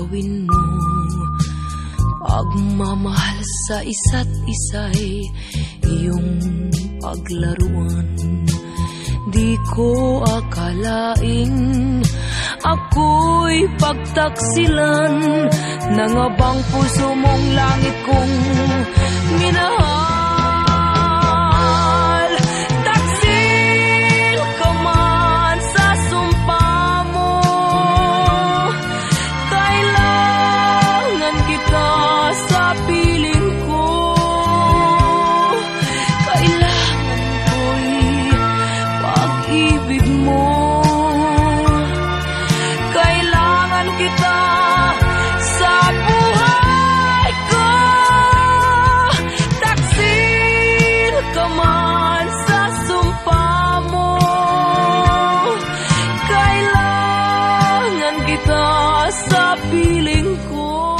gawin mo. Pagmamahal sa isa't isa'y iyong paglaruan. Di ko akalaing ako'y pagtaksilan ng abang puso mong langit kong minahal. Taksil ka man sa sumpa mo, kailangan kita sa piling ko. Kailangan ko'y pag-ibig mo. Kailangan kita sa buhay ko. Taksil ka man sa sumpa mo, kailangan kita sa piling ko.